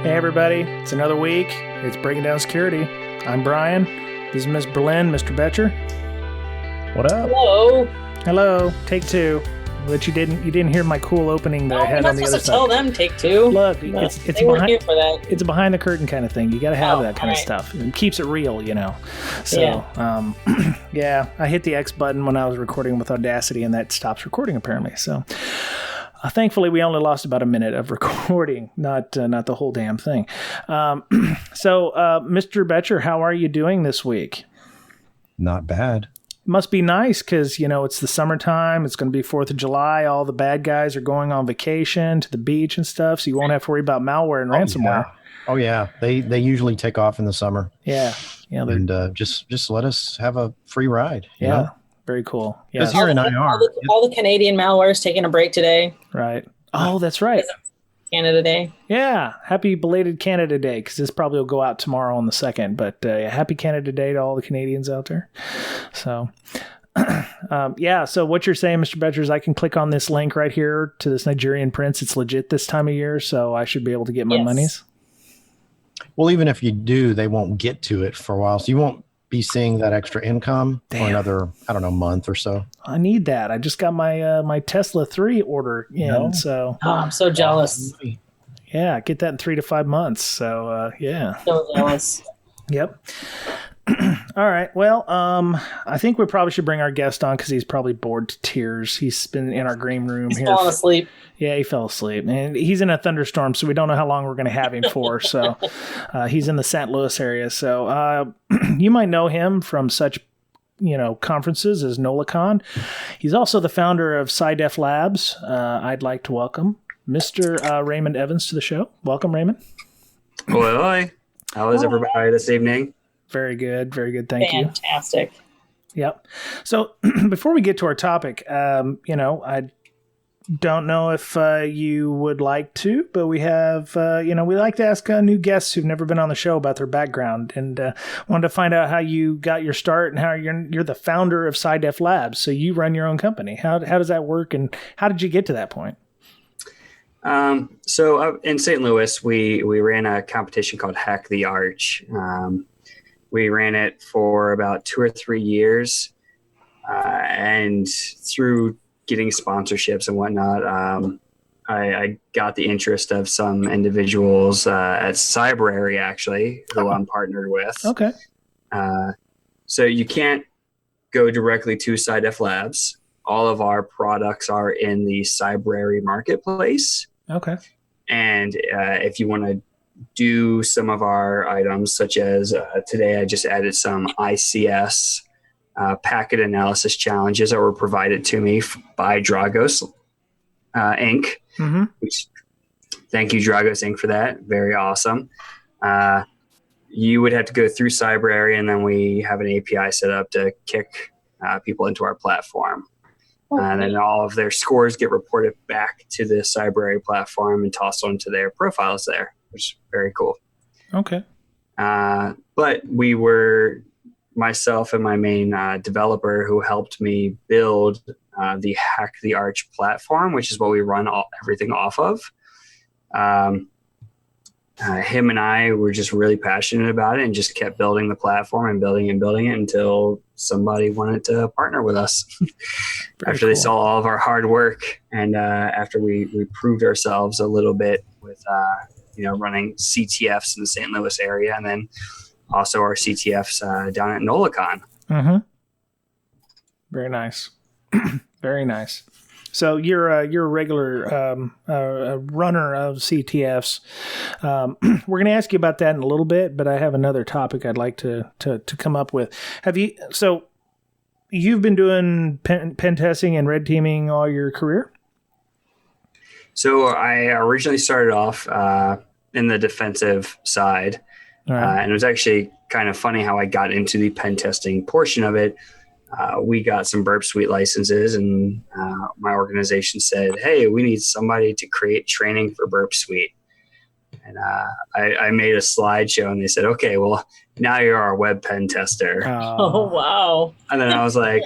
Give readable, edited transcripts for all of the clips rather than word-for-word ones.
Hey everybody, it's another week. It's Breaking Down Security. I'm Brian. This is Miss Berlin, Mr. Betcher. What up? Hello. Hello. Take two. But you didn't hear my cool opening that I had on the other side. Tell them take two. Look, no, it's they weren't here for that. It's a behind the curtain kind of thing. You got to have that kind of right. stuff. It keeps it real, you know. So, yeah, I hit the X button when I was recording with Audacity, and that stops recording apparently. So. Thankfully, we only lost about a minute of recording, not the whole damn thing. So, Mr. Betcher, how are you doing this week? Not bad. Must be nice because, you know, it's the summertime. It's going to be 4th of July. All the bad guys are going on vacation to the beach and stuff, so you won't have to worry about malware and ransomware. Yeah. Oh, yeah. They usually take off in the summer. Yeah. And just let us have a free ride. Yeah. You know? Very cool. Because here in IR. All the Canadian malware is taking a break today. Right. Oh, that's right. Canada Day. Yeah. Happy belated Canada Day, because this probably will go out tomorrow on the 2nd. But happy Canada Day to all the Canadians out there. So, so what you're saying, Mr. Betcher, is I can click on this link right here to this Nigerian prince. It's legit this time of year, so I should be able to get my monies. Well, even if you do, they won't get to it for a while. So you won't be seeing that extra income for another, I don't know, month or so. I need that. I just got my my Tesla 3 order in, so I'm so jealous. Yeah, get that in 3 to 5 months. So yeah. So jealous. Yep. All right. Well, I think we probably should bring our guest on because he's probably bored to tears. He's been in our green room He's here. falling asleep. Yeah, he fell asleep. And he's in a thunderstorm, so we don't know how long we're going to have him for. So he's in the St. Louis area. So you might know him from such, conferences as nolacon. He's also the founder of CyDefe Labs. I'd like to welcome Mr. Raymond Evans to the show. Welcome, Raymond. Hello. How is everybody this evening? Very good. Very good. Thank you. Fantastic. Yep. So before we get to our topic, I don't know if you would like to, but we have, we like to ask new guests who've never been on the show about their background, and wanted to find out how you got your start and how you're the founder of CyDefe Labs. So you run your own company. How does that work, and how did you get to that point? So in St. Louis, we ran a competition called Hack the Arch. We ran it for about 2 or 3 years, and through getting sponsorships and whatnot, I got the interest of some individuals at Cybrary, actually, who I'm partnered with. Okay. So you can't go directly to CyDefe Labs. All of our products are in the Cybrary marketplace. Okay. And if you want to do some of our items, such as today I just added some ICS packet analysis challenges that were provided to me by Dragos Inc. Mm-hmm. Which, thank you, Dragos Inc. for that. Very awesome. You would have to go through Cybrary, and then we have an API set up to kick people into our platform. Okay. And then all of their scores get reported back to the Cybrary platform and tossed onto their profiles there, which is very cool. Okay. But we were, myself and my main developer who helped me build the Hack the Arch platform, which is what we run everything off of. Him and I were just really passionate about it and just kept building the platform and building it until somebody wanted to partner with us. After they saw all of our hard work, and after we proved ourselves a little bit with running CTFs in the St. Louis area, and then also our CTFs down at nolacon. Mm-hmm. Very nice. Very nice. So you're a regular runner of CTFs. We're going to ask you about that in a little bit, but I have another topic I'd like to come up with. So you've been doing pen testing and red teaming all your career? So I originally started off in the defensive side. Right. And it was actually kind of funny how I got into the pen testing portion of it. We got some Burp Suite licenses, and my organization said, hey, we need somebody to create training for Burp Suite. And I made a slideshow, and they said, okay, well, now you're our web pen tester. Oh, wow. And then I was like,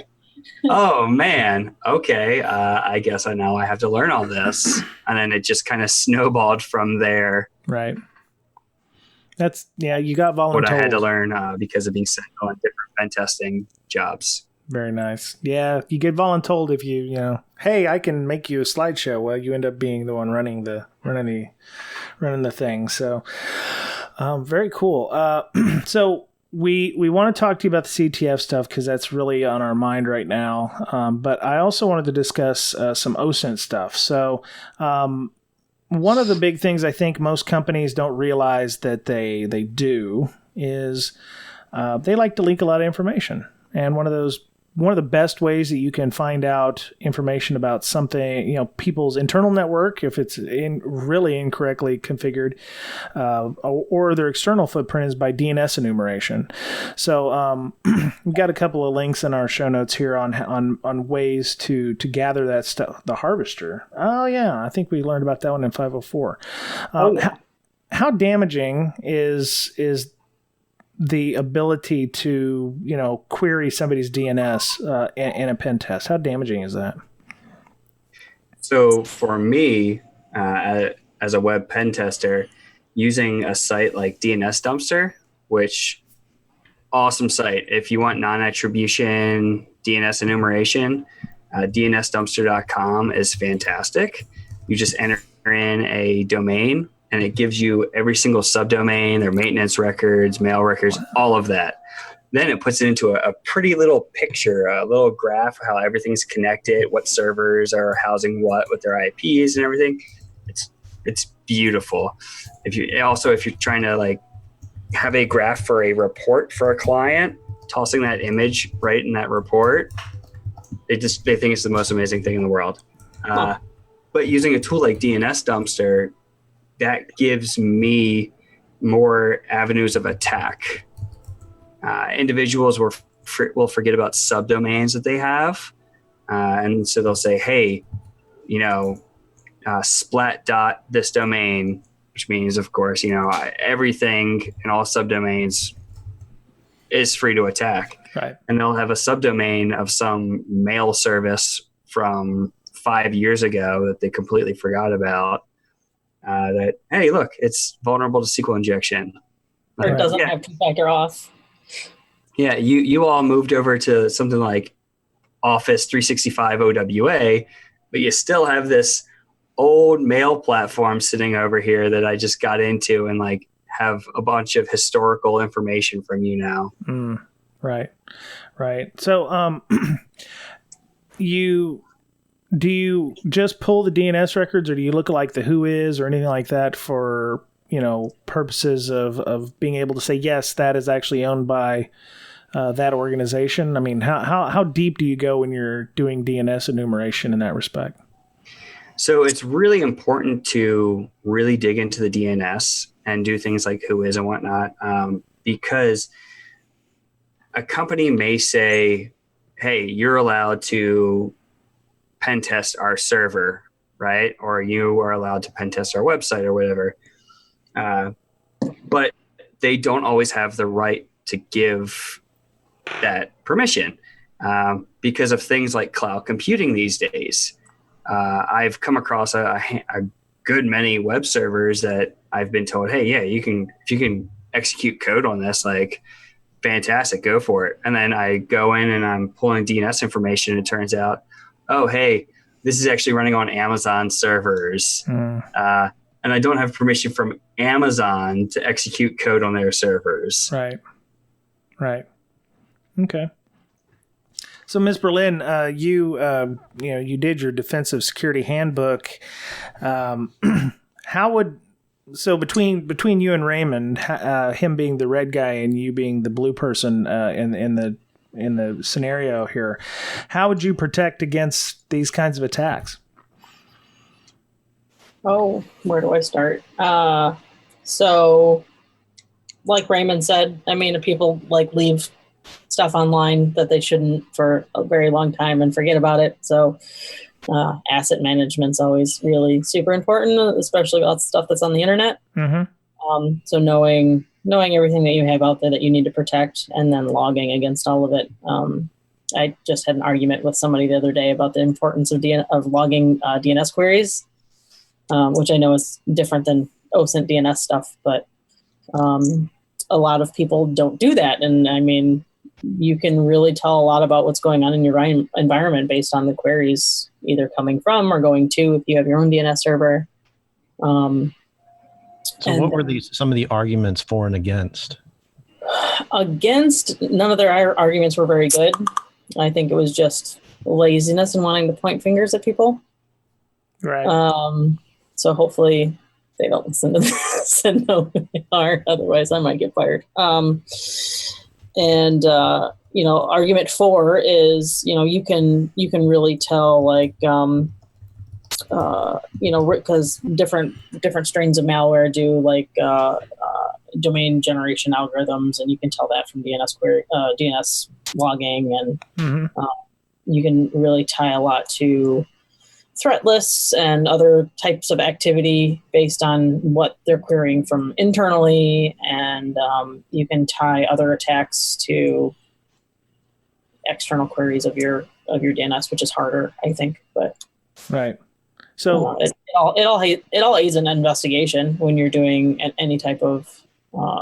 oh, man, okay, I guess I have to learn all this. And then it just kind of snowballed from there. Right. You got voluntold. What I had to learn because of being sent on different pen testing jobs. Very nice. Yeah, you get voluntold if you hey, I can make you a slideshow. Well, you end up being the one running the thing. So, very cool. So we want to talk to you about the CTF stuff because that's really on our mind right now. But I also wanted to discuss some OSINT stuff. So, one of the big things I think most companies don't realize that they do is they like to link a lot of information. And one of the best ways that you can find out information about something, people's internal network, if it's really incorrectly configured, or their external footprint, is by DNS enumeration. So we've got a couple of links in our show notes here on ways to gather that stuff. The harvester. Oh yeah, I think we learned about that one in 504. How damaging is the ability to, query somebody's DNS in a pen test? How damaging is that? So for me, as a web pen tester, using a site like DNS Dumpster, which awesome site. If you want non-attribution DNS enumeration, DNSdumpster.com is fantastic. You just enter in a domain, and it gives you every single subdomain, their maintenance records, mail records, all of that. Then it puts it into a pretty little picture, a little graph of how everything's connected, what servers are housing what with their IPs and everything. It's beautiful. If you're trying to have a graph for a report for a client, tossing that image right in that report, they think it's the most amazing thing in the world. But using a tool like DNS Dumpster, that gives me more avenues of attack. Individuals will forget about subdomains that they have. And so they'll say, hey, splat dot this domain, which means, of course, everything in all subdomains is free to attack. Right. And they'll have a subdomain of some mail service from 5 years ago that they completely forgot about. That, hey, look, it's vulnerable to SQL injection. Or it doesn't have two-factor auth. Yeah, you all moved over to something like Office 365 OWA, but you still have this old mail platform sitting over here that I just got into and have a bunch of historical information from you now. Right. So, do you just pull the DNS records, or do you look at the who is or anything like that for, purposes of being able to say, yes, that is actually owned by that organization? I mean, how deep do you go when you're doing DNS enumeration in that respect? So it's really important to really dig into the DNS and do things like who is and whatnot, because a company may say, hey, you're allowed to pen test our server, right? Or you are allowed to pen test our website or whatever. But they don't always have the right to give that permission because of things like cloud computing these days. I've come across a good many web servers that I've been told, hey, yeah, if you can execute code on this, fantastic, go for it. And then I go in and I'm pulling DNS information, and it turns out, oh, hey, this is actually running on Amazon servers. And I don't have permission from Amazon to execute code on their servers. Right. Okay. So, Ms. Berlin, you did your defensive security handbook. So between you and Raymond, him being the red guy and you being the blue person in the scenario here, how would you protect against these kinds of attacks? Oh, where do I start? So, like Raymond said, if people leave stuff online that they shouldn't for a very long time and forget about it. So asset management's always really super important, especially about stuff that's on the internet. Mm-hmm. So knowing everything that you have out there that you need to protect, and then logging against all of it. I just had an argument with somebody the other day about the importance of logging DNS queries, which I know is different than OSINT DNS stuff, but a lot of people don't do that. And I mean, you can really tell a lot about what's going on in your environment based on the queries either coming from or going to if you have your own DNS server. So what were some of the arguments for and against? Against, none of their arguments were very good. I think it was just laziness and wanting to point fingers at people. Right. So hopefully they don't listen to this and know who they are. Otherwise, I might get fired. Argument 4 is, you can really tell, like, because different strains of malware do like domain generation algorithms, and you can tell that from DNS logging, and you can really tie a lot to threat lists and other types of activity based on what they're querying from internally, and you can tie other attacks to external queries of your DNS, which is harder, I think. But right. So it all aids an investigation when you're doing any type of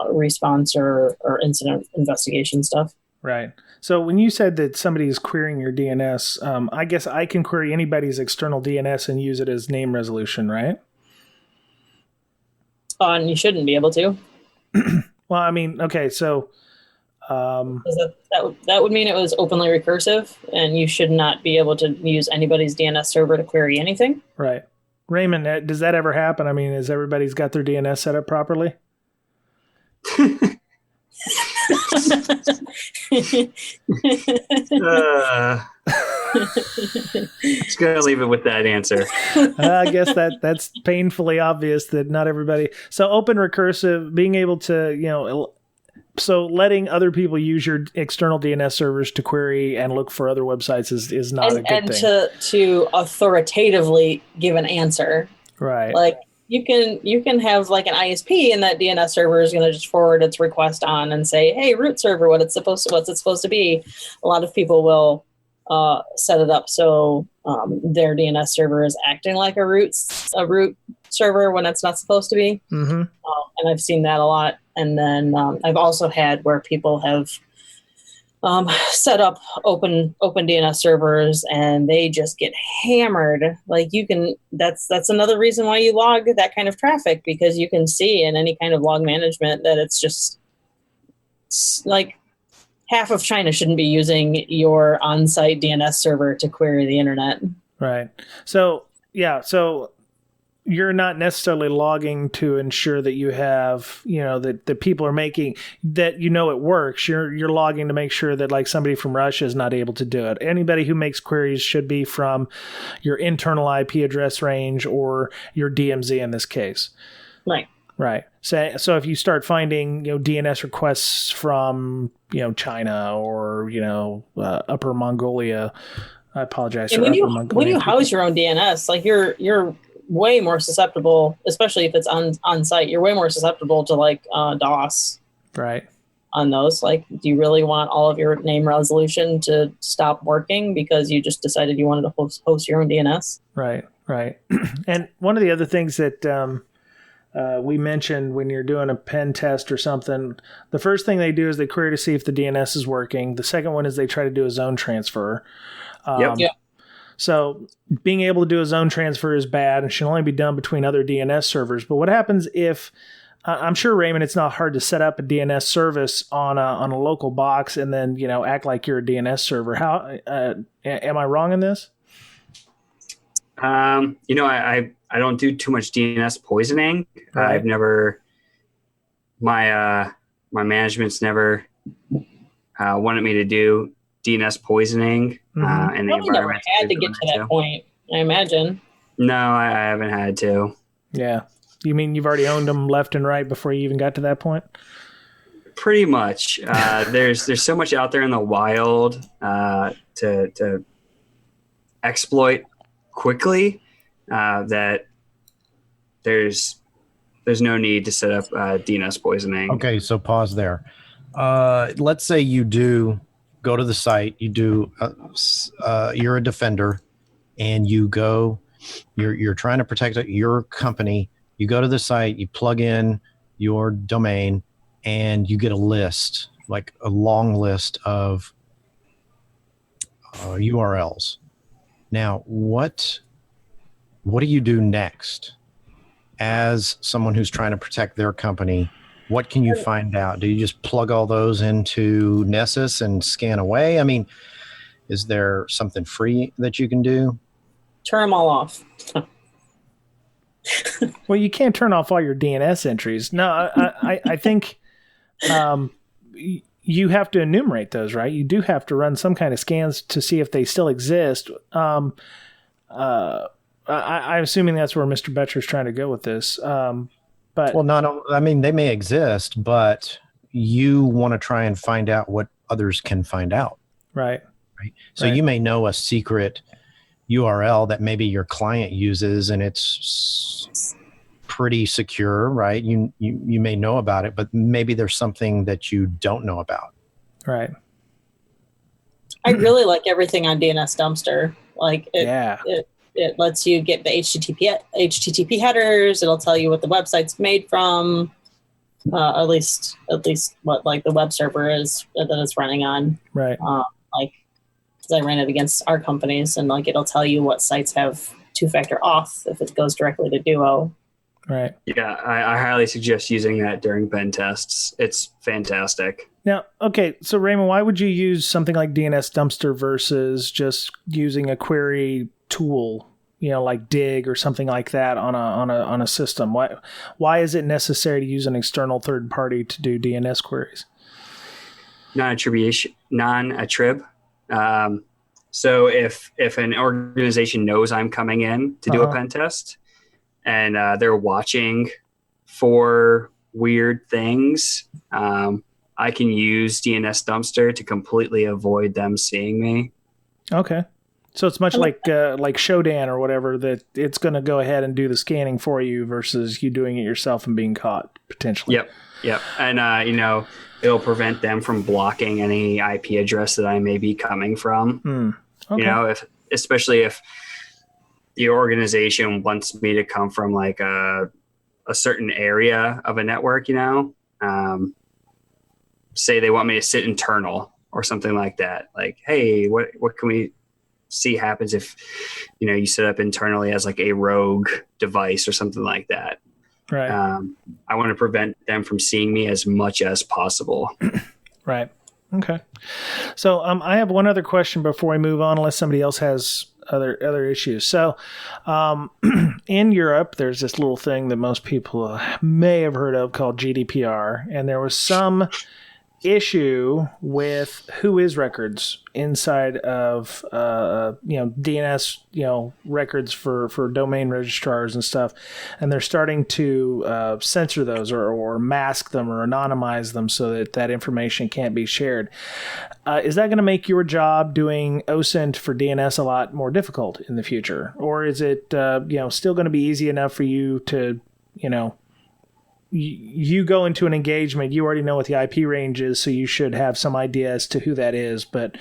response or incident investigation stuff. Right. So when you said that somebody is querying your DNS, I guess I can query anybody's external DNS and use it as name resolution, right? And you shouldn't be able to. Well, I mean, okay, so that would mean it was openly recursive, and you should not be able to use anybody's DNS server to query anything. Right. Raymond, does that ever happen? I mean, has everybody's got their DNS set up properly? Just gonna leave it with that answer. I guess that's painfully obvious that not everybody. So open recursive, being able to, so letting other people use your external DNS servers to query and look for other websites is not a good thing. And to authoritatively give an answer. Right. Like you can have like an ISP, and that DNS server is going to just forward its request on and say, "Hey, root server, what's it supposed to be?" A lot of people will set it up so their DNS server is acting like a root server when it's not supposed to be. Mm-hmm. And I've seen that a lot. And then I've also had where people have set up open DNS servers, and they just get hammered. Like that's another reason why you log that kind of traffic, because you can see in any kind of log management that it's like half of China shouldn't be using your on-site DNS server to query the internet. Right. So you're not necessarily logging to ensure that you have, that people are making, that it works. You're logging to make sure that like somebody from Russia is not able to do it. Anybody who makes queries should be from your internal IP address range or your DMZ in this case. Right. Right. So if you start finding, DNS requests from, China or, Upper Mongolia, I apologize. And when you house your own DNS, like you're way more susceptible, especially if it's on site, you're way more susceptible to like DOS. Right. On those, like, do you really want all of your name resolution to stop working because you just decided you wanted to host your own DNS? Right. Right. And one of the other things that we mentioned when you're doing a pen test or something, the first thing they do is they query to see if the DNS is working. The second one is they try to do a zone transfer. Yep. So being able to do a zone transfer is bad and should only be done between other DNS servers. But what happens if, I'm sure, Raymond, it's not hard to set up a DNS service on a local box and then, act like you're a DNS server. How am I wrong in this? I don't do too much DNS poisoning. Right. I've never, my management's never wanted me to do DNS poisoning in the environment. Never had to get to that point, I imagine. No, I haven't had to. Yeah. You mean you've already owned them left and right before you even got to that point? Pretty much. There's so much out there in the wild to exploit quickly that there's no need to set up DNS poisoning. Okay, so pause there. Let's say you do go to the site, you're a defender, and you're trying to protect your company. You go to the site, you plug in your domain, and you get a list, like a long list of URLs. Now, what do you do next as someone who's trying to protect their company? What can you find out? Do you just plug all those into Nessus and scan away? I mean, is there something free that you can do? Turn them all off. Well, you can't turn off all your DNS entries. No, I think you have to enumerate those, right? You do have to run some kind of scans to see if they still exist. I'm assuming that's where Mr. Betcher's trying to go with this. But I mean, they may exist, but you want to try and find out what others can find out. Right. So you may know a secret URL that maybe your client uses, and it's pretty secure, right? You may know about it, but maybe there's something that you don't know about. Right. I really like everything on DNS Dumpster. Like it lets you get the HTTP headers. It'll tell you what the website's made from, at least what like the web server is that it's running on. Right. Like, because I ran it against our companies, and like it'll tell you what sites have two-factor auth if it goes directly to Duo. Right. Yeah, I highly suggest using that during pen tests. It's fantastic. Now, okay, so Raymond, why would you use something like DNS Dumpster versus just using a query tool, like Dig or something like that on a system? Why is it necessary to use an external third party to do DNS queries? Non-attrib. So if an organization knows I'm coming in to do a pen test, and they're watching for weird things, I can use DNS Dumpster to completely avoid them seeing me. Okay. So it's much like Shodan or whatever, that it's going to go ahead and do the scanning for you versus you doing it yourself and being caught potentially. Yep. And, it'll prevent them from blocking any IP address that I may be coming from. Okay. Especially if the organization wants me to come from like a certain area of a network, say they want me to sit internal or something like that. Like, hey, what can we see happens if, you set up internally as like a rogue device or something like that. Right. I want to prevent them from seeing me as much as possible. Right. Okay. So I have one other question before we move on, unless somebody else has other issues. So in Europe, there's this little thing that most people may have heard of called GDPR, and there was some issue with who-is records inside of DNS records for domain registrars and stuff, and they're starting to censor those or mask them or anonymize them so that information can't be shared. Is that going to make your job doing OSINT for DNS a lot more difficult in the future, or is it still going to be easy enough for you to you go into an engagement, you already know what the IP range is, so you should have some idea as to who that is. But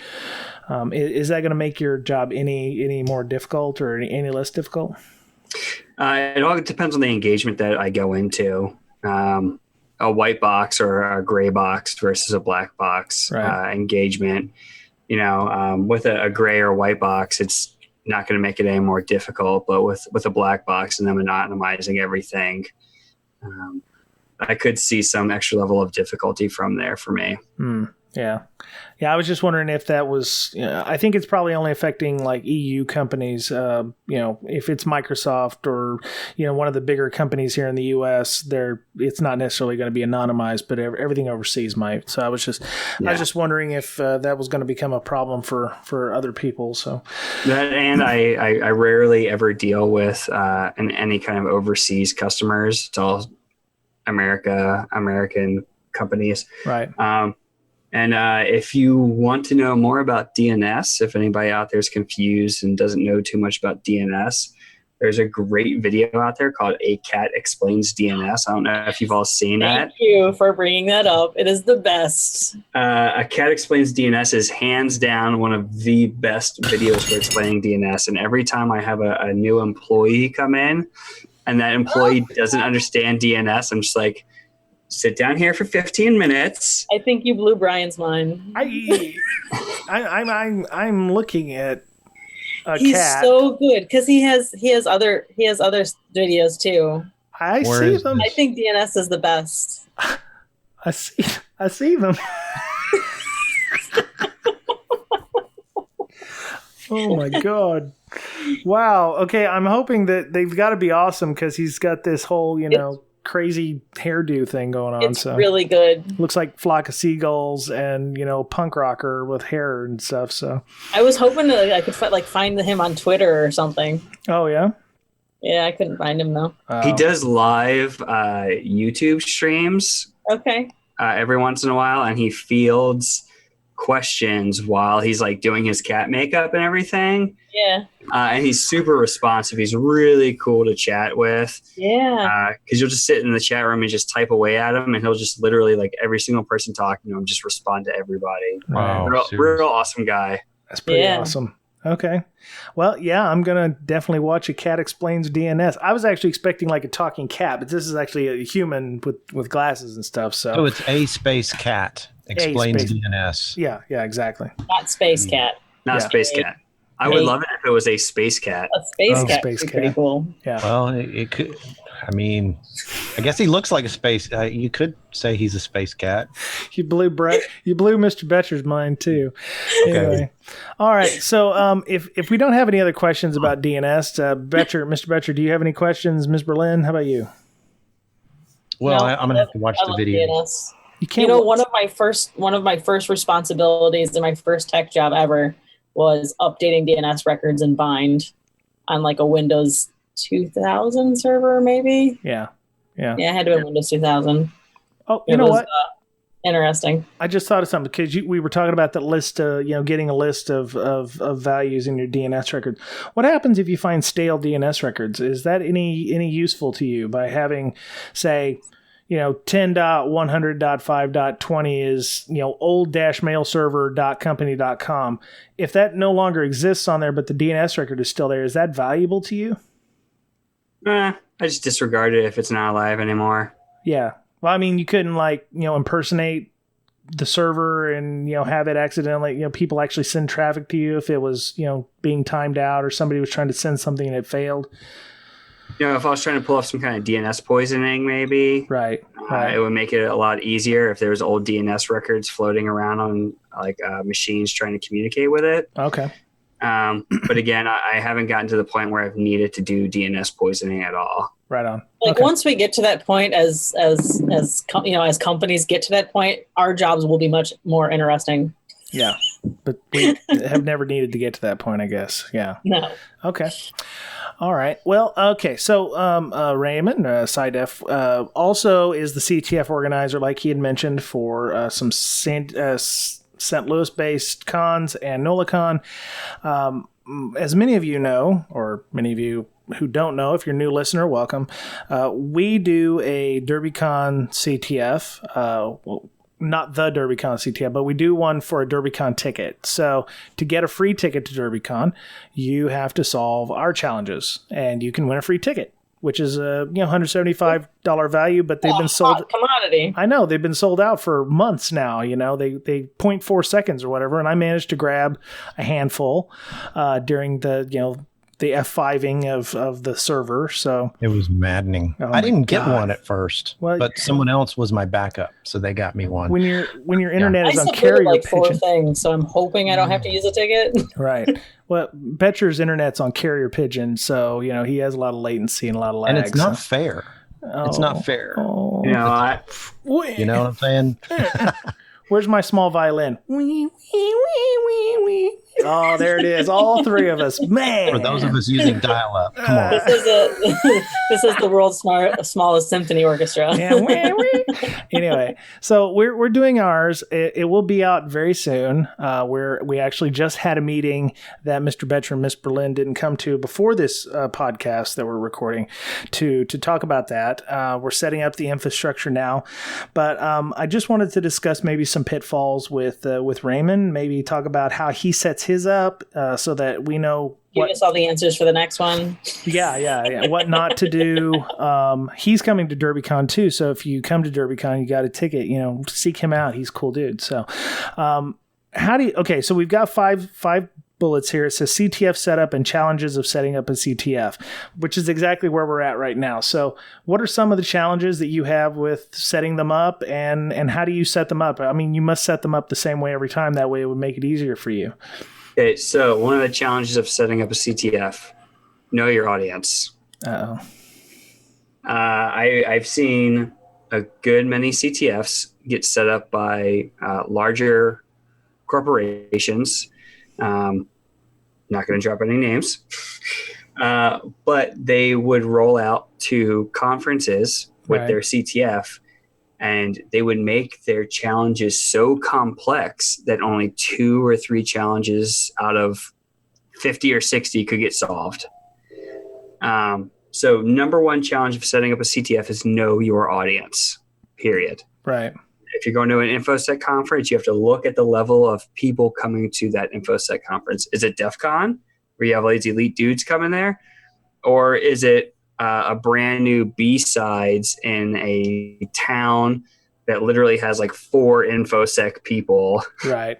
is that going to make your job any more difficult or any less difficult? It all depends on the engagement that I go into. A white box or a gray box versus a black box engagement. With a gray or white box, it's not going to make it any more difficult. But with a black box and them anonymizing everything, I could see some extra level of difficulty from there for me. Yeah. I was just wondering if that was. I think it's probably only affecting like EU companies. If it's Microsoft or one of the bigger companies here in the U.S., it's not necessarily going to be anonymized, but everything overseas might. So I was just wondering if that was going to become a problem for other people. So that, and I rarely ever deal with any kind of overseas customers. It's all American companies. Right. And if you want to know more about DNS, if anybody out there is confused and doesn't know too much about DNS, there's a great video out there called A Cat Explains DNS. I don't know if you've all seen that. Thank you for bringing that up. It is the best. A Cat Explains DNS is hands down one of the best videos for explaining DNS. And every time I have a new employee come in, and that employee doesn't understand DNS, I'm just like, sit down here for 15 minutes. I think you blew Brian's mind. I'm looking at a He's cat. so good because he has other videos too. I see them. I think DNS is the best. I see them. Oh my God. Wow. Okay. I'm hoping that they've got to be awesome because he's got this whole, crazy hairdo thing going on. It's really good. Looks like flock of seagulls and, punk rocker with hair and stuff. So I was hoping that I could find him on Twitter or something. Oh, yeah? Yeah, I couldn't find him though. He does live YouTube streams. Okay. Every once in a while, and he fields questions while he's like doing his cat makeup and everything. Yeah. And he's super responsive. He's really cool to chat with. Yeah. Because you'll just sit in the chat room and just type away at him, and he'll just literally, like, every single person talking to him, just respond to everybody. Wow. Real awesome guy. That's pretty awesome. Okay. Well, yeah, I'm going to definitely watch A Cat Explains DNS. I was actually expecting like a talking cat, but this is actually a human with glasses and stuff. So it's A space cat explains DNS. Yeah, exactly. Not Space Cat. Not Space Cat. I would love it if it was a space cat. A space cat would be pretty cool. Yeah. Well, it could. I mean, I guess he looks like a space. You could say he's a space cat. You blew Mr. Betcher's mind too. Okay. Anyway. All right. So if we don't have any other questions about DNS, Mr. Betcher, do you have any questions? Ms. Berlin, how about you? Well, I'm gonna have to watch the video. DNS. You can't. One of my first responsibilities in my first tech job ever was updating DNS records in Bind on like a Windows 2000 server, maybe. Yeah. Yeah, it had to be Windows 2000. Oh, you know what? Interesting. I just thought of something because we were talking about that list, getting a list of values in your DNS records. What happens if you find stale DNS records? Is that any useful to you by having, say, 10.100.5.20 is, old-mailserver.company.com. If that no longer exists on there, but the DNS record is still there, is that valuable to you? I just disregard it if it's not alive anymore. Yeah. Well, I mean, you couldn't impersonate the server and, have it accidentally, people actually send traffic to you if it was, being timed out or somebody was trying to send something and it failed. If I was trying to pull off some kind of DNS poisoning, maybe. Right. It would make it a lot easier if there was old DNS records floating around on machines trying to communicate with it. Okay. But again, I haven't gotten to the point where I've needed to do DNS poisoning at all. Right on. Once we get to that point, as companies get to that point, our jobs will be much more interesting. Yeah, but we have never needed to get to that point, I guess. Yeah. No. Okay. All right. Well, okay. So Raymond, CyDefe, also is the CTF organizer, like he had mentioned, for some St. Louis-based cons and nolacon. As many of you know, or many of you who don't know, if you're a new listener, welcome. We do a DerbyCon CTF. Not the DerbyCon CTF, but we do one for a DerbyCon ticket. So to get a free ticket to DerbyCon, you have to solve our challenges, and you can win a free ticket, which is a $175 value, but they've been sold. Commodity. I know they've been sold out for months now. They 0.4 seconds or whatever, and I managed to grab a handful during the F5ing of the server. So it was maddening. I didn't get one at first, but someone else was my backup, so they got me one. When your internet is on I carrier like 4 pigeon, things, so I'm hoping I don't have to use a ticket. Right. Well, Betcher's internet's on carrier pigeon, so he has a lot of latency and a lot of lag. And it's not fair. It's not fair. Oh. You know what I'm saying? Where's my small violin? Wee, wee, wee, wee, wee. Oh, there it is. All 3 of us. Man. For those of us using dial-up. Come on. This is the world's smallest symphony orchestra. Yeah, anyway, so we're doing ours. It will be out very soon. We actually just had a meeting that Mr. Betcher and Miss Berlin didn't come to before this podcast that we're recording to talk about that. We're setting up the infrastructure now, but I just wanted to discuss maybe some pitfalls with Raymond. Maybe talk about how he sets his is up so that we know Give us all the answers for the next one. Yeah. What not to do. He's coming to DerbyCon too. So if you come to DerbyCon, you got a ticket, seek him out. He's a cool dude. So so we've got five bullets here. It says CTF setup and challenges of setting up a CTF, which is exactly where we're at right now. So what are some of the challenges that you have with setting them up and how do you set them up? I mean, you must set them up the same way every time. That way it would make it easier for you. Okay, so one of the challenges of setting up a CTF, know your audience. Uh-oh. I've seen a good many CTFs get set up by larger corporations. Not going to drop any names, but they would roll out to conferences with their CTF, and they would make their challenges so complex that only 2 or 3 challenges out of 50 or 60 could get solved. So number one challenge of setting up a CTF is know your audience, period. Right. If you're going to an InfoSec conference, you have to look at the level of people coming to that InfoSec conference. Is it DEF CON, where you have all these elite dudes coming there? Or is it a brand new B-sides in a town that literally has like 4 InfoSec people? Right.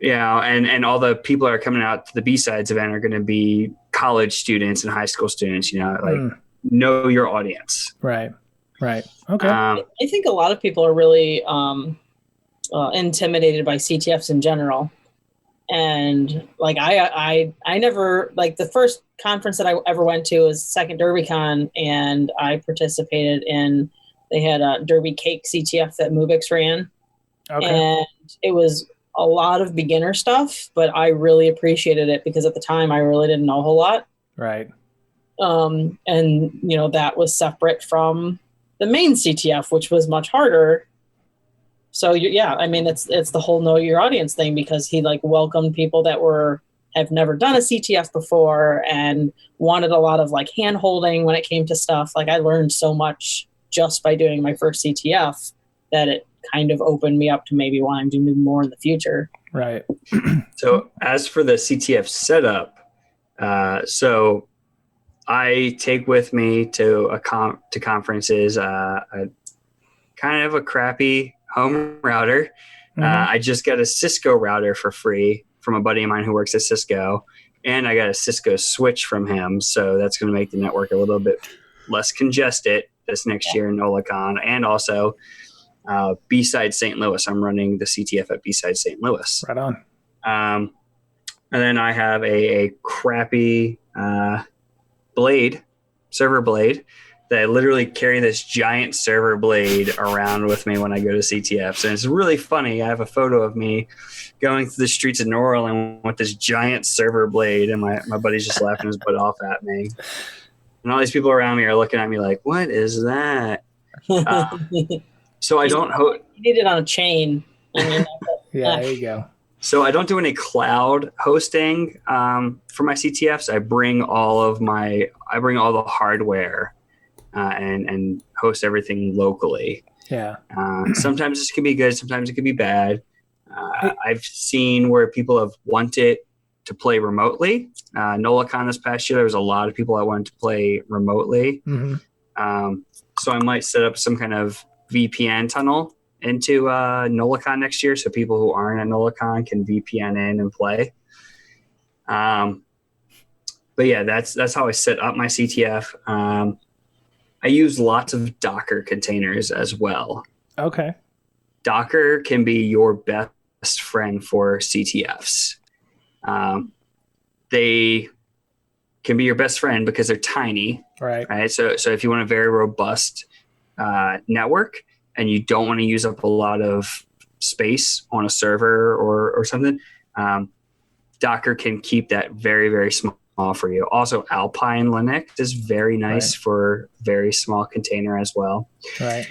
Yeah, and all the people that are coming out to the B-sides event are going to be college students and high school students, know your audience. Right. Okay. I think a lot of people are really intimidated by CTFs in general. And like I never, like the first conference that I ever went to was second DerbyCon, and I participated in, they had a Derby Cake CTF that Mubix ran. Okay. And it was a lot of beginner stuff, but I really appreciated it because at the time I really didn't know a whole lot. Right. And that was separate from the main CTF, which was much harder. So it's the whole know your audience thing, because he welcomed people that have never done a CTF before and wanted a lot of hand holding when it came to stuff. I learned so much just by doing my first CTF that it kind of opened me up to maybe wanting to do more in the future. Right. So as for the CTF setup, so I take with me to conferences a kind of a crappy home router. Mm-hmm. I just got a Cisco router for free from a buddy of mine who works at Cisco, and I got a Cisco switch from him. So that's going to make the network a little bit less congested this next year in nolacon. And also B-side St. Louis. I'm running the CTF at B-side St. Louis. Right on. And then I have a crappy server blade, that I literally carry this giant server blade around with me when I go to CTFs. And it's really funny. I have a photo of me going through the streets of New Orleans with this giant server blade, and my buddy's just laughing his butt off at me. And all these people around me are looking at me like, what is that? So I don't... You need it on a chain. Yeah, there you go. So I don't do any cloud hosting for my CTFs. I bring all the hardware and host everything locally. Yeah. Sometimes this can be good. Sometimes it can be bad. I've seen where people have wanted to play remotely. nolacon this past year, there was a lot of people that wanted to play remotely. Mm-hmm. So I might set up some kind of VPN tunnel into nolacon next year, so people who aren't at nolacon can VPN in and play. But yeah, that's how I set up my CTF. I use lots of Docker containers as well. Okay. Docker can be your best friend for CTFs. They can be your best friend because they're tiny. Right. So if you want a very robust network and you don't want to use up a lot of space on a server or something, Docker can keep that very, very small for you. Also, Alpine Linux is very nice for very small container as well. Right.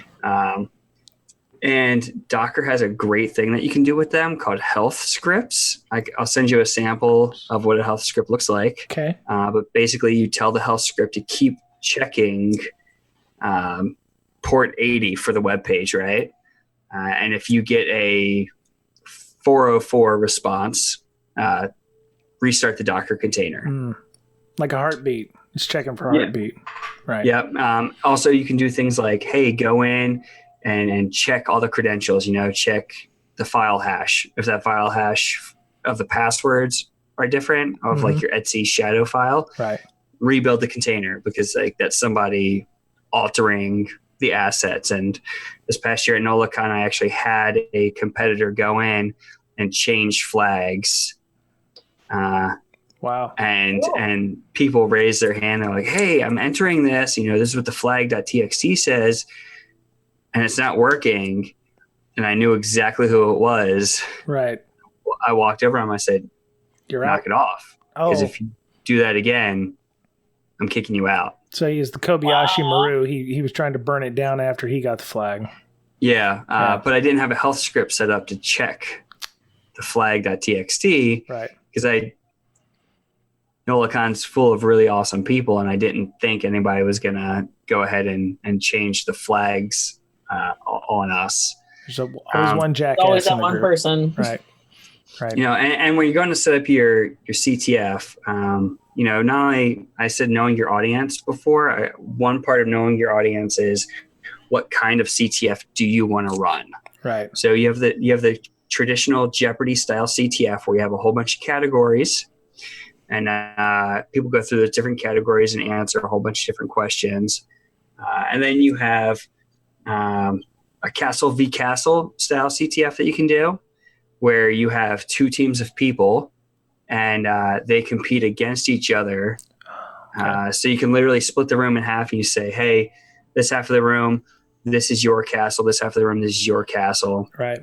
And Docker has a great thing that you can do with them called health scripts. I'll send you a sample of what a health script looks like. Okay. But basically, you tell the health script to keep checking port 80 for the web page, right? And if you get a 404 response, restart the Docker container. Like a heartbeat. It's checking for heartbeat. Right. Yep. Also, you can do things like, hey, go in and check all the credentials, check the file hash. If that file hash of the passwords are different, of like your Etsy shadow file, right, rebuild the container, because like that's somebody altering the assets. And this past year at nolacon, I actually had a competitor go in and change flags. Wow. And people raise their hand. They're like, hey, I'm entering this. This is what the flag.txt says, and it's not working. And I knew exactly who it was. Right. I walked over to him. I said, knock it off. Because if you do that again, I'm kicking you out. So he is the Kobayashi Maru. He was trying to burn it down after he got the flag. Yeah. But I didn't have a health script set up to check the flag.txt. Right. Because nolacon's full of really awesome people, and I didn't think anybody was going to go ahead and change the flags on us. There's always one jackass. Always that one person. Right. Right. And when you're going to set up your CTF, not only I said knowing your audience before, one part of knowing your audience is what kind of CTF do you want to run? Right. So you have the traditional Jeopardy style CTF where you have a whole bunch of categories, and people go through the different categories and answer a whole bunch of different questions. And then you have a castle v castle style CTF that you can do, where you have two teams of people and they compete against each other. Okay. So you can literally split the room in half, and you say, hey, this half of the room, this is your castle. This half of the room, this is your castle. Right.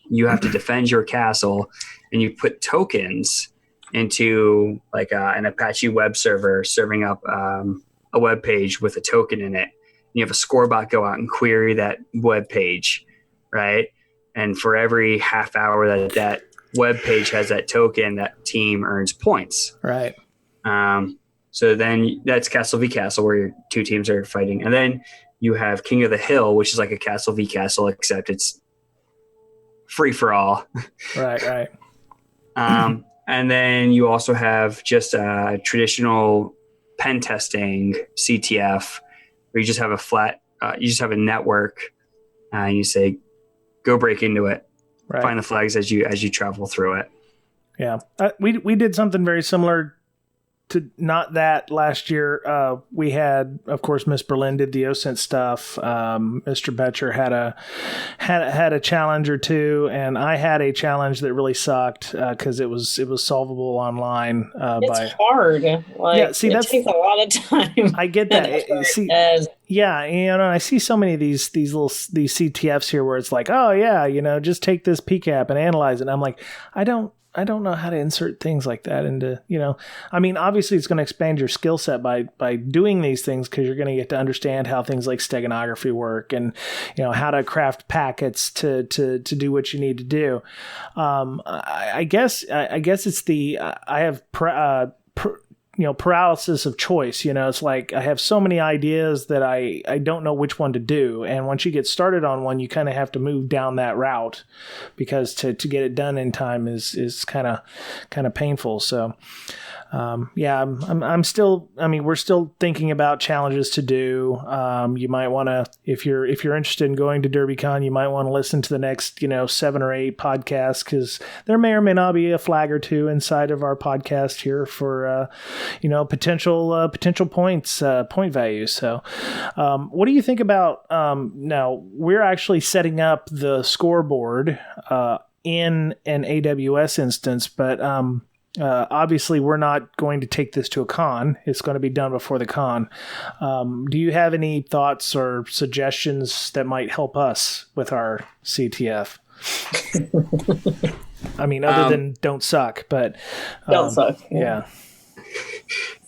You have to defend your castle, and you put tokens into like an Apache web server serving up a web page with a token in it. You have a score bot go out and query that web page, right? And for every half hour that web page has that token, that team earns points. Right. So then that's Castle v Castle, where your two teams are fighting. And then you have King of the Hill, which is like a Castle v Castle, except it's free for all. Right. And then you also have just a traditional pen testing CTF, where you just have you just have a network, and you say, go break into it, right. Find the flags as you travel through it. Yeah, we did something very similar to not that last year. We had, of course, Miss Berlin did the OSINT stuff. Mr. Betcher had a challenge or two, and I had a challenge that really sucked because it was solvable online. It's hard. Like, see, that takes a lot of time. I get that. Yeah, and I see so many of these CTFs here where it's like, oh yeah, just take this PCAP and analyze it. And I'm like, I don't know how to insert things like that into, I mean, obviously it's going to expand your skill set by doing these things, because you're going to get to understand how things like steganography work, and, how to craft packets to do what you need to do. I guess it's I have paralysis of choice. It's like I have so many ideas that I don't know which one to do. And once you get started on one, you kind of have to move down that route, because to get it done in time is kind of painful. So, I'm still, we're still thinking about challenges to do. You might want to, if you're interested in going to DerbyCon, you might want to listen to the next, 7 or 8 podcasts, because there may or may not be a flag or two inside of our podcast here for, potential points, point values. So, what do you think about, now we're actually setting up the scoreboard, in an AWS instance, but, obviously we're not going to take this to a con. It's going to be done before the con. Do you have any thoughts or suggestions that might help us with our CTF? Other than don't suck, but don't suck. Yeah.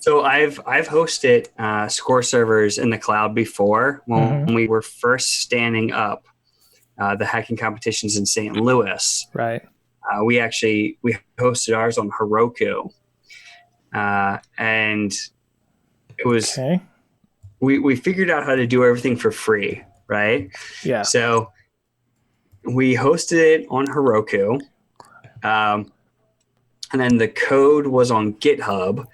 So I've hosted score servers in the cloud before when we were first standing up the hacking competitions in St. Louis. Right. We hosted ours on Heroku, and it was okay. We figured out how to do everything for free, right? Yeah. So we hosted it on Heroku, And then the code was on GitHub.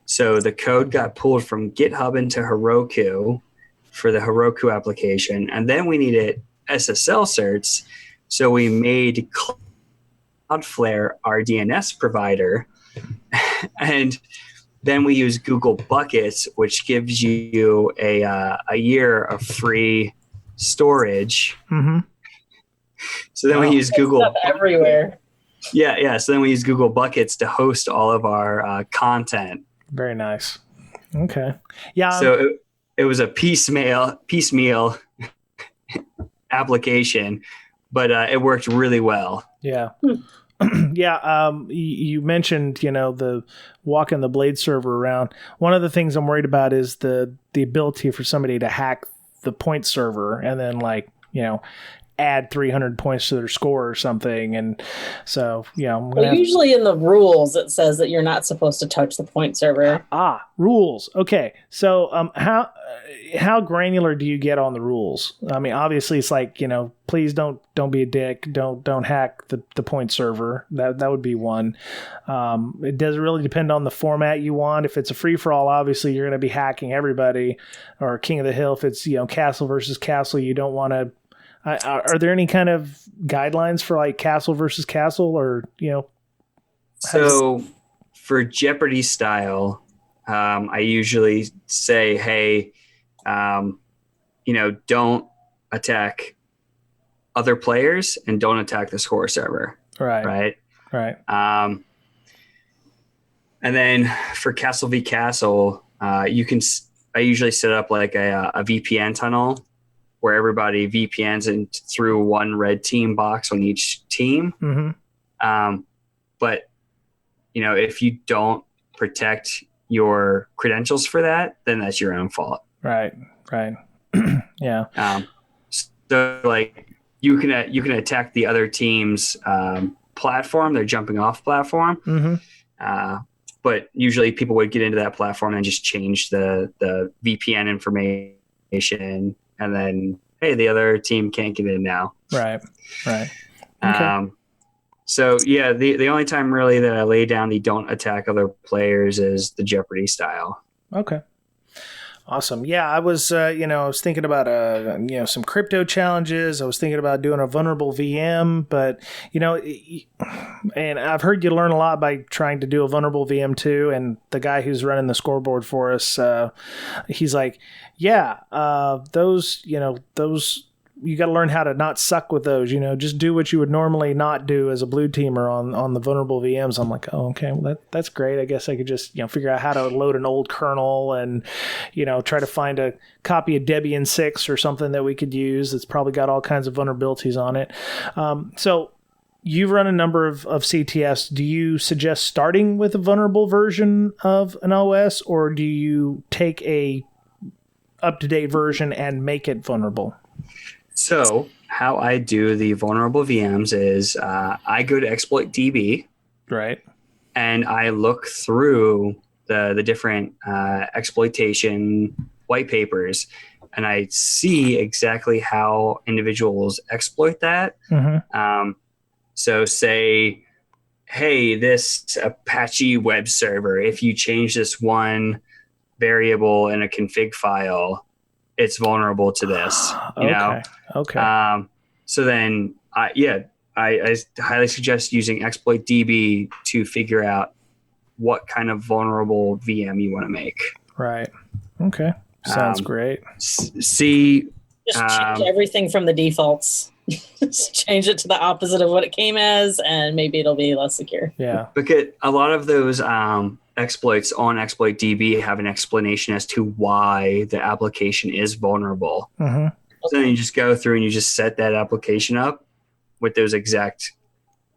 So the code got pulled from GitHub into Heroku for the Heroku application. And then we needed SSL certs. So we made Cloudflare our DNS provider. And then we use Google Buckets, which gives you a year of free storage. Mm-hmm. So then we use Google stuff everywhere. Yeah. So then we use Google Buckets to host all of our content. Very nice. Okay. Yeah. So it was a piecemeal application, but it worked really well. Yeah. Yeah. You mentioned, the walking the blade server around. One of the things I'm worried about is the ability for somebody to hack the point server and then add 300 points to their score or something. And so, usually in the rules, it says that you're not supposed to touch the point server. Rules. Okay. So, how granular do you get on the rules? I mean, obviously it's like, please don't be a dick. Don't hack the point server. That would be one. It does really depend on the format you want. If it's a free for all, obviously you're going to be hacking everybody, or King of the Hill. If it's, castle versus castle, you don't want to. Are there any kind of guidelines for like castle versus castle, or So for Jeopardy style, I usually say, hey, don't attack other players and don't attack the score server. Right. And then for castle v castle, I usually set up like a VPN tunnel where everybody VPNs in through one red team box on each team. Mm-hmm. But if you don't protect your credentials for that, then that's your own fault. Right. Yeah. So like you can attack the other team's platform, their jumping off platform. Mm-hmm. But usually people would get into that platform and just change the VPN information, and then, hey, the other team can't get in now. Right. Okay. So yeah, the only time really that I lay down the don't attack other players is the Jeopardy style. Okay. Awesome. Yeah, I was, I was thinking about, some crypto challenges. I was thinking about doing a vulnerable VM, but, and I've heard you learn a lot by trying to do a vulnerable VM too. And the guy who's running the scoreboard for us, he's like, yeah, those, you got to learn how to not suck with those, just do what you would normally not do as a blue teamer on the vulnerable VMs. I'm like, oh, okay, well, that's great. I guess I could just, figure out how to load an old kernel and, try to find a copy of Debian 6 or something that we could use that's probably got all kinds of vulnerabilities on it. So you've run a number of CTFs. Do you suggest starting with a vulnerable version of an OS, or do you take a up-to-date version and make it vulnerable? So how I do the vulnerable VMs is I go to exploit DB, right, and I look through the different exploitation white papers, and I see exactly how individuals exploit that. Mm-hmm. So say, hey, this Apache web server, if you change this one variable in a config file, it's vulnerable to this, Okay. So then I highly suggest using exploit DB to figure out what kind of vulnerable VM you want to make. Right. Okay. Sounds great. Just change everything from the defaults. Just change it to the opposite of what it came as, and maybe it'll be less secure. Yeah. Because a lot of those exploits on exploit DB have an explanation as to why the application is vulnerable. Mm-hmm. So then you just go through and you just set that application up with those exact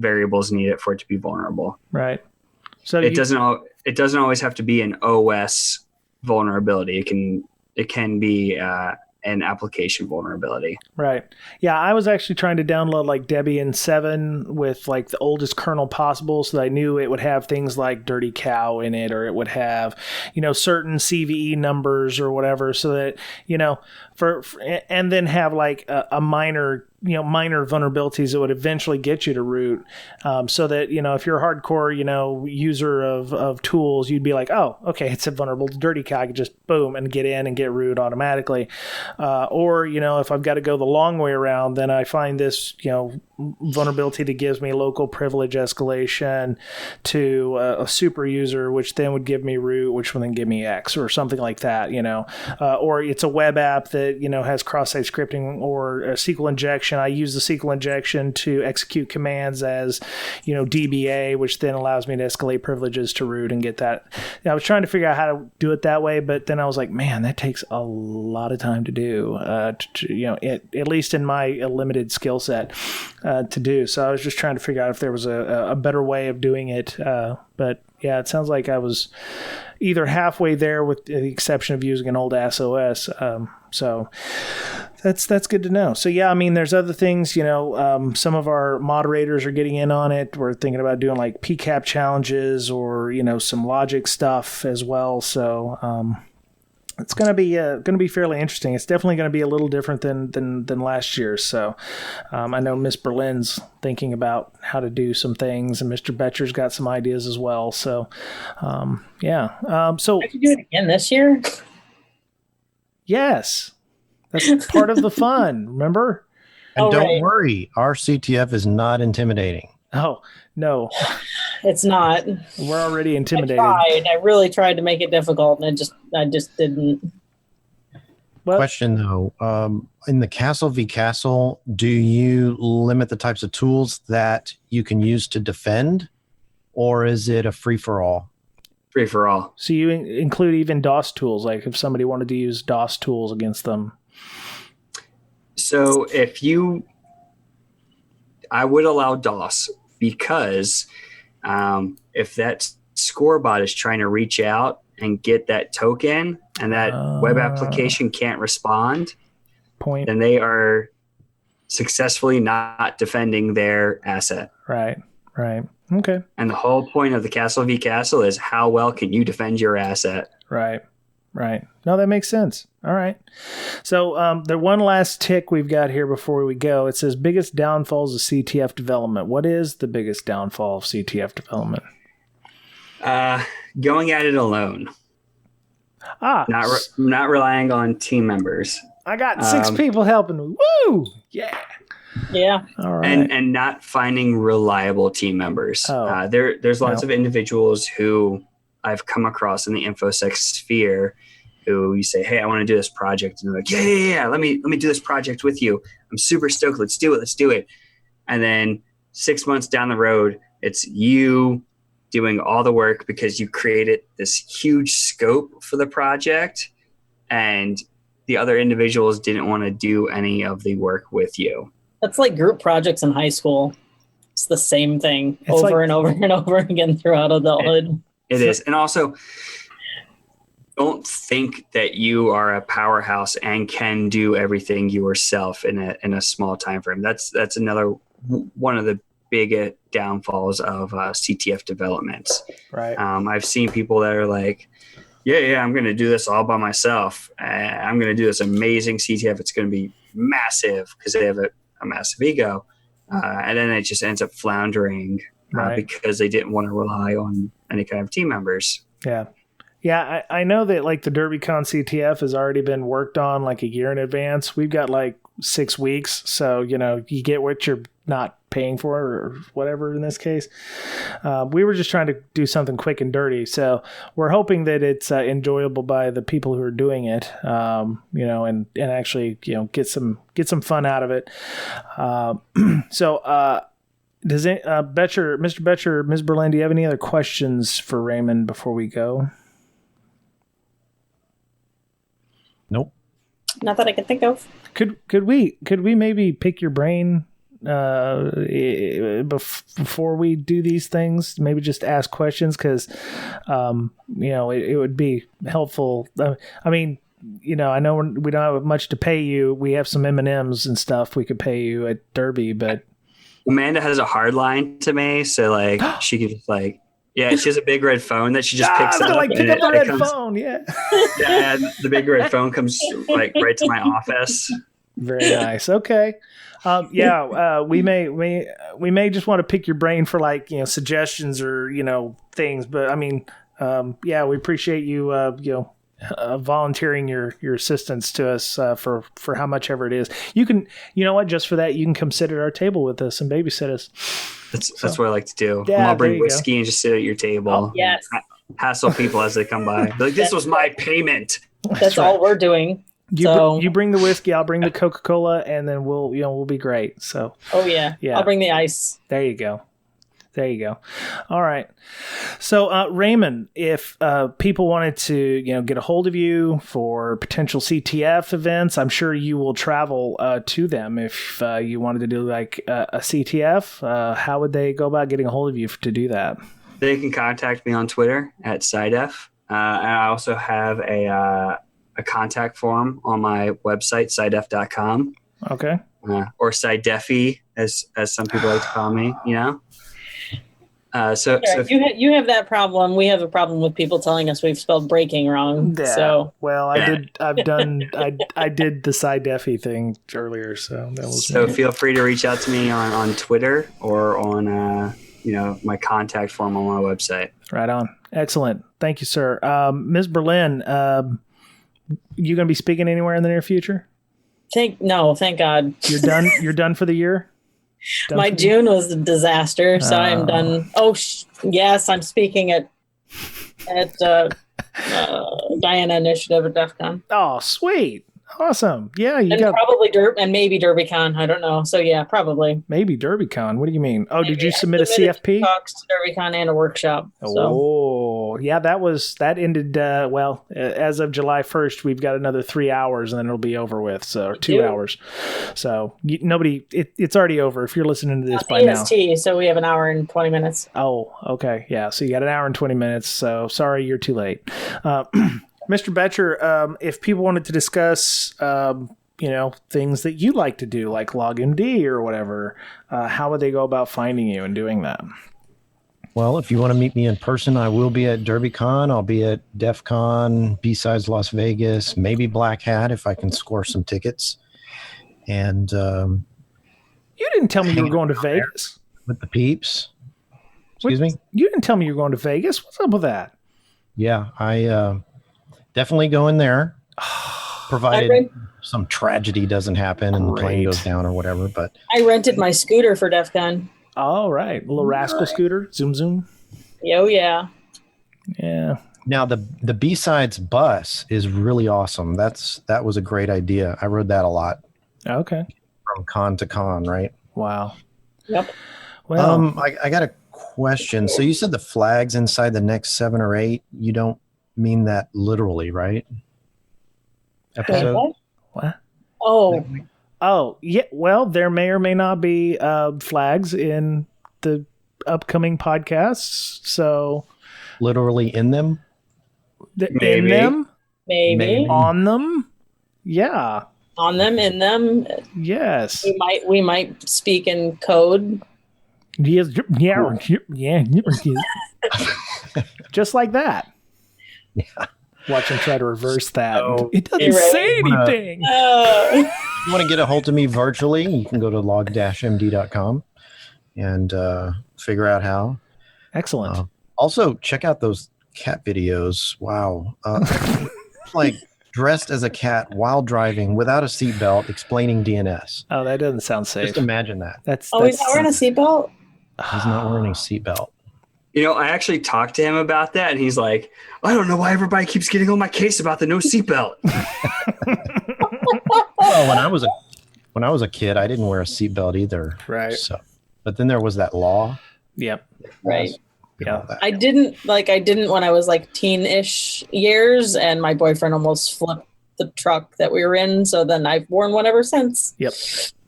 variables needed for it to be vulnerable. Right. So it doesn't always have to be an OS vulnerability. It can be an application vulnerability. Right. Yeah, I was actually trying to download like Debian 7 with like the oldest kernel possible, so that I knew it would have things like dirty cow in it, or it would have, certain CVE numbers or whatever, so that, and then have like a minor minor vulnerabilities that would eventually get you to root, so that, if you're a hardcore, user of tools, you'd be like, oh, okay, it's a vulnerable to DerbyCon. I could just boom and get in and get root automatically. Or, if I've got to go the long way around, then I find this, vulnerability that gives me local privilege escalation to a super user, which then would give me root, which would then give me X or something like that, or it's a web app that, has cross-site scripting or a SQL injection. I use the SQL injection to execute commands as, DBA, which then allows me to escalate privileges to root and get that. I was trying to figure out how to do it that way, but then I was like, man, that takes a lot of time to do, at least in my limited skill set to do. So I was just trying to figure out if there was a better way of doing it. But yeah, it sounds like I was either halfway there with the exception of using an old ass OS. So that's good to know. So yeah, there's other things, some of our moderators are getting in on it. We're thinking about doing like PCAP challenges or, some logic stuff as well. So, it's going to be fairly interesting. It's definitely going to be a little different than last year. So I know Miss Berlin's thinking about how to do some things, and Mr. Betcher's got some ideas as well. So yeah. So I could do it again this year. Yes, that's part of the fun. Remember? And don't worry, our CTF is not intimidating. Oh no, it's not. We're already intimidated. I really tried to make it difficult, and I just didn't. Well, question though, in the Castle v Castle, do you limit the types of tools that you can use to defend, or is it a free for all? Free for all. So you include even DOS tools, like if somebody wanted to use DOS tools against them. So I would allow DOS because if that scorebot is trying to reach out and get that token and that web application can't respond, then they are successfully not defending their asset. Right. Okay. And the whole point of the Castle v Castle is how well can you defend your asset? Right. No, that makes sense. All right. So the one last tick we've got here before we go, it says biggest downfalls of CTF development. What is the biggest downfall of CTF development? Going at it alone. Not relying on team members. I got 6 people helping me. Woo! Yeah. Yeah. All right. And not finding reliable team members. There's lots of individuals who I've come across in the InfoSec sphere who you say, hey, I want to do this project. And they're like, yeah. Let me do this project with you. I'm super stoked. Let's do it. And then 6 months down the road, it's you doing all the work because you created this huge scope for the project and the other individuals didn't want to do any of the work with you. That's like group projects in high school. It's the same thing over and over and over again throughout adulthood. It is. And also, don't think that you are a powerhouse and can do everything yourself in a small time frame. That's another one of the big downfalls of CTF developments. Right. I've seen people that are like, yeah, I'm going to do this all by myself. I'm going to do this amazing CTF. It's going to be massive because they have a massive ego. And then it just ends up floundering because they didn't want to rely on any kind of team members. Yeah. Yeah, I know that like the DerbyCon CTF has already been worked on like a year in advance. We've got like 6 weeks. So, you get what you're not paying for or whatever in this case. We were just trying to do something quick and dirty. So we're hoping that it's enjoyable by the people who are doing it, and actually, get some fun out of it. Does it, Mr. Betcher, Ms. Berlin, do you have any other questions for Raymond before we go? Nope. Not that I can think of. Could we maybe pick your brain before we do these things? Maybe just ask questions because, it would be helpful. I know we don't have much to pay you. We have some M&Ms and stuff we could pay you at Derby, but Amanda has a hard line to me, so like she could just like. Yeah, she has a big red phone that she just picks up. Like pick up the red phone, yeah. Yeah, and the big red phone comes like right to my office. Very nice. Okay. We may just want to pick your brain for like, suggestions or, things, but I mean, we appreciate you, volunteering your assistance to us, for how much ever it is. You can, just for that, you can come sit at our table with us and babysit us. That's what I like to do. Yeah, I'll bring whiskey and just sit at your table. Oh, yes. Hassle people as they come by. Like, this was my payment. That's right. all we're doing. You bring the whiskey, I'll bring the Coca-Cola, and then we'll be great. So. Oh yeah. I'll bring the ice. There you go. All right. So, Raymond, if people wanted to, get a hold of you for potential CTF events, I'm sure you will travel to them. If you wanted to do like a CTF, how would they go about getting a hold of you to do that? They can contact me on Twitter at CyDefe. And I also have a contact form on my website, CyDefe.com. Okay. Or CyDefe, as some people like to call me, So you have that problem. We have a problem with people telling us we've spelled breaking wrong. Yeah. So I did the CyDefe thing earlier, so that was. So feel free to reach out to me on Twitter or on my contact form on my website. Right on. Excellent. Thank you, sir. Ms. Berlin, you going to be speaking anywhere in the near future? thank God. You're done. You're done for the year. My June was a disaster, so I'm done. Oh, yes, I'm speaking at Diana Initiative at DEF CON. Oh, sweet. Awesome. Yeah, and probably maybe DerbyCon. I don't know. So yeah, probably. Maybe DerbyCon. What do you mean? Oh, maybe. Did you submit a CFP? Talks to DerbyCon and a workshop. Oh, yeah. That ended. As of July 1st, we've got another 3 hours, and then it'll be over with. So 2 hours. So it's already over. If you're listening to this by now. So we have an hour and 20 minutes. Oh, okay. Yeah. So you got an hour and 20 minutes. So sorry, you're too late. Mr. Betcher, if people wanted to discuss, things that you like to do, like LogMD or whatever, how would they go about finding you and doing that? Well, if you want to meet me in person, I will be at DerbyCon. I'll be at DEF CON, B-Sides Las Vegas, maybe Black Hat if I can score some tickets. And you didn't tell me you were going to Vegas. With the peeps. Excuse me? You didn't tell me you were going to Vegas. What's up with that? Yeah, I definitely going there, provided some tragedy doesn't happen and the plane goes down or whatever. But I rented my scooter for DEF CON. All right, little rascal scooter, zoom. Oh yeah. Yeah. Now the B-Sides bus is really awesome. That was a great idea. I rode that a lot. Okay. From con to con, right? Wow. Yep. Well, I got a question. So you said the flags inside the next 7 or 8. You don't mean that literally, right? Episode? What? Oh, yeah. Well, there may or may not be flags in the upcoming podcasts. So, literally in them? In them? Maybe. On them? Yeah. On them, in them? Yes. We might speak in code. Yes. Yeah. Just like that. Yeah. Watch him try to reverse that. So, it doesn't say anything. If you want to get a hold of me virtually, you can go to log-md.com and figure out how. Excellent. Also, check out those cat videos. Wow. Like dressed as a cat while driving without a seatbelt explaining DNS. Oh, that doesn't sound safe. Just imagine that. He's not wearing a seatbelt? He's not wearing a seatbelt. I actually talked to him about that, and he's like, I don't know why everybody keeps getting on my case about the no seatbelt. Well, when I was a kid, I didn't wear a seatbelt either. Right. So, but then there was that law. Yep. Right. Yeah. I didn't when I was like teen-ish years, and my boyfriend almost flipped the truck that we were in. So then I've worn one ever since. Yep.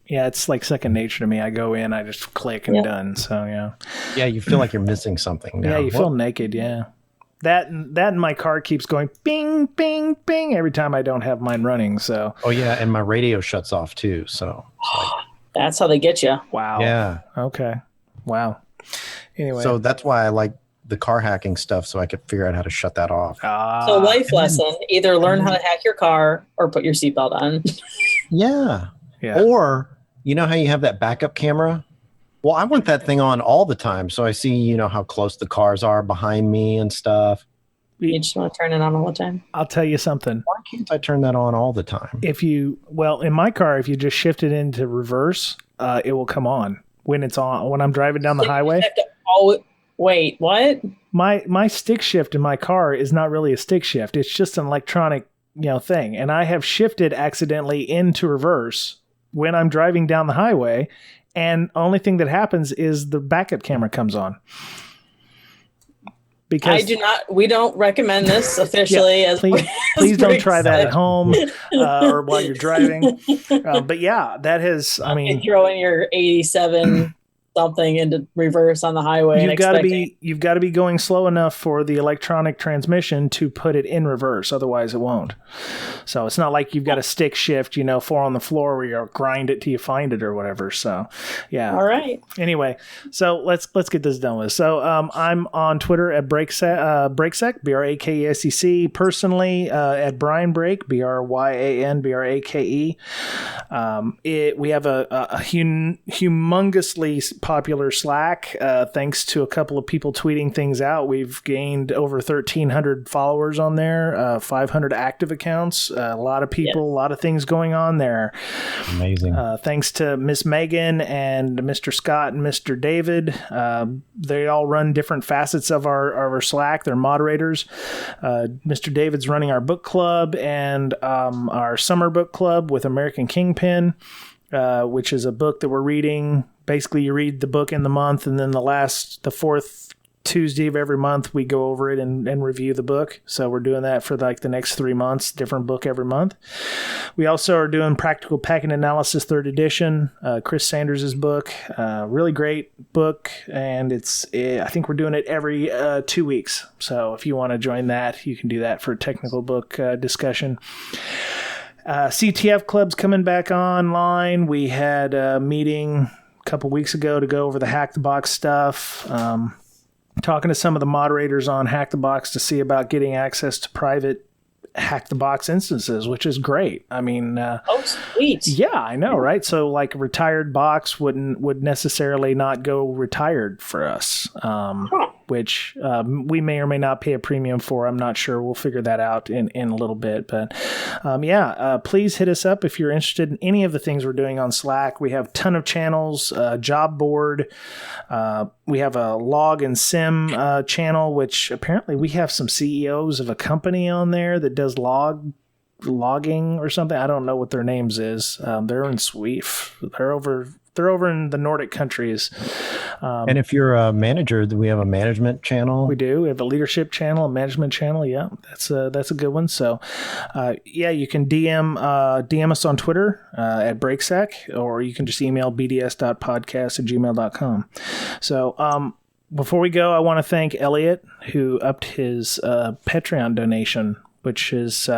Yeah, it's like second nature to me. I go in, I just click and done. So yeah. Yeah, you feel like you're missing something now. Yeah, you feel naked. Yeah. That and my car keeps going bing, bing, bing every time I don't have mine running. So. Oh yeah, and my radio shuts off too. So. That's how they get you. Wow. Yeah. Okay. Wow. Anyway. So that's why I like the car hacking stuff, so I could figure out how to shut that off. So life lesson: either learn how to hack your car or put your seatbelt on. Yeah. Yeah. Or, you know how you have that backup camera? Well, I want that thing on all the time. So I see, you know, how close the cars are behind me and stuff. You just want to turn it on all the time? I'll tell you something. Why can't I turn that on all the time? In my car, if you just shift it into reverse, it will come on when it's on. When I'm driving down the highway. Wait, what? My stick shift in my car is not really a stick shift. It's just an electronic, thing. And I have shifted accidentally into reverse when I'm driving down the highway. And only thing that happens is the backup camera comes on. Because we don't recommend this officially. Please don't try that at home or while you're driving. But yeah, that has, throwing your 87 something into reverse on the highway. You've got to be going slow enough for the electronic transmission to put it in reverse. Otherwise it won't. So it's not like you've got a stick shift, 4 on the floor where you grind it till you find it or whatever. So yeah. All right. Anyway, so let's get this done with. So I'm on Twitter at BrakeSec, BRAKESEC, personally at Brian Brake, BRYAN BRAKE. We have a humongously popular Slack, thanks to a couple of people tweeting things out. We've gained over 1,300 followers on there, 500 active accounts, a lot of people, a lot of things going on there. Amazing. Thanks to Miss Megan and Mr. Scott and Mr. David. They all run different facets of our Slack. They're moderators. Mr. David's running our book club and our summer book club with American Kingpin, which is a book that we're reading. Basically, you read the book in the month, and then the fourth Tuesday of every month, we go over it and review the book. So we're doing that for the next 3 months, different book every month. We also are doing Practical Packet Analysis 3rd edition, Chris Sanders' book. Really great book, and I think we're doing it every 2 weeks. So if you want to join that, you can do that for a technical book discussion. CTF Club's coming back online. We had a meeting a couple weeks ago to go over the Hack the Box stuff. Talking to some of the moderators on Hack the Box to see about getting access to private Hack the Box instances, which is great. Oh, sweet. Yeah, I know, right? So like a retired box would necessarily not go retired for us, which we may or may not pay a premium for. I'm not sure. We'll figure that out in a little bit. But please hit us up if you're interested in any of the things we're doing on Slack. We have a ton of channels, job board. We have a log and sim channel, which apparently we have some CEOs of a company on there that does logging or something. I don't know what their names is. They're in Sweef. They're over in the Nordic countries. And if you're a manager, we have a management channel. We do. We have a leadership channel, a management channel. Yeah, that's a good one. So, you can DM us on Twitter at BrakeSec, or you can just email bds.podcast@gmail.com. So, before we go, I want to thank Elliot, who upped his Patreon donation, which is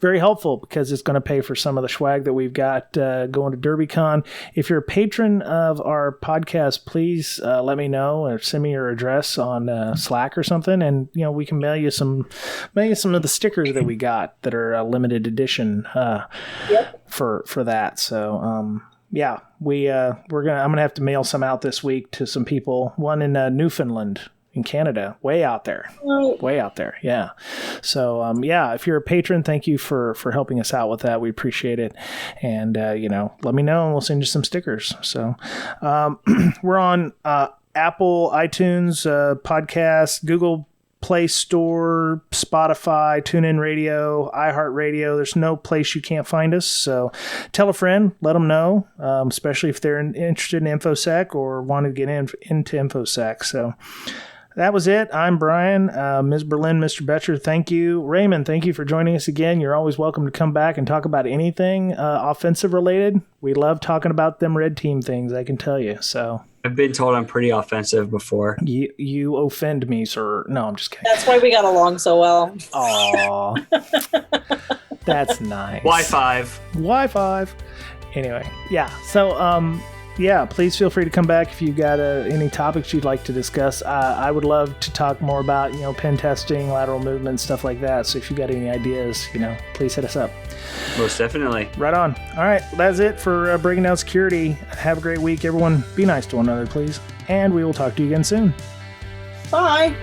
very helpful because it's going to pay for some of the swag that we've got going to DerbyCon. If you're a patron of our podcast, please let me know or send me your address on Slack or something, and we can mail you some of the stickers that we got that are limited edition for that. So I'm gonna have to mail some out this week to some people. One in Newfoundland, in Canada, way out there. Yeah. So, if you're a patron, thank you for helping us out with that. We appreciate it. And, let me know and we'll send you some stickers. So, we're on Apple, iTunes, podcast, Google Play Store, Spotify, TuneIn Radio, iHeartRadio. There's no place you can't find us. So tell a friend, let them know, especially if they're interested in InfoSec or want to get into InfoSec. So, that was it. I'm Brian. Ms. Berlin, Mr. Betcher, thank you. Raymond, thank you for joining us again. You're always welcome to come back and talk about anything offensive related. We love talking about them red team things, I can tell you. So I've been told I'm pretty offensive before. You offend me, sir. No, I'm just kidding. That's why we got along so well. Aw. That's nice. Y5. Anyway, yeah. So, yeah, please feel free to come back if you've got any topics you'd like to discuss. I would love to talk more about, pen testing, lateral movement, stuff like that. So if you've got any ideas, please hit us up. Most definitely. Right on. All right, that's it for Breaking Down Security. Have a great week, everyone. Be nice to one another, please. And we will talk to you again soon. Bye.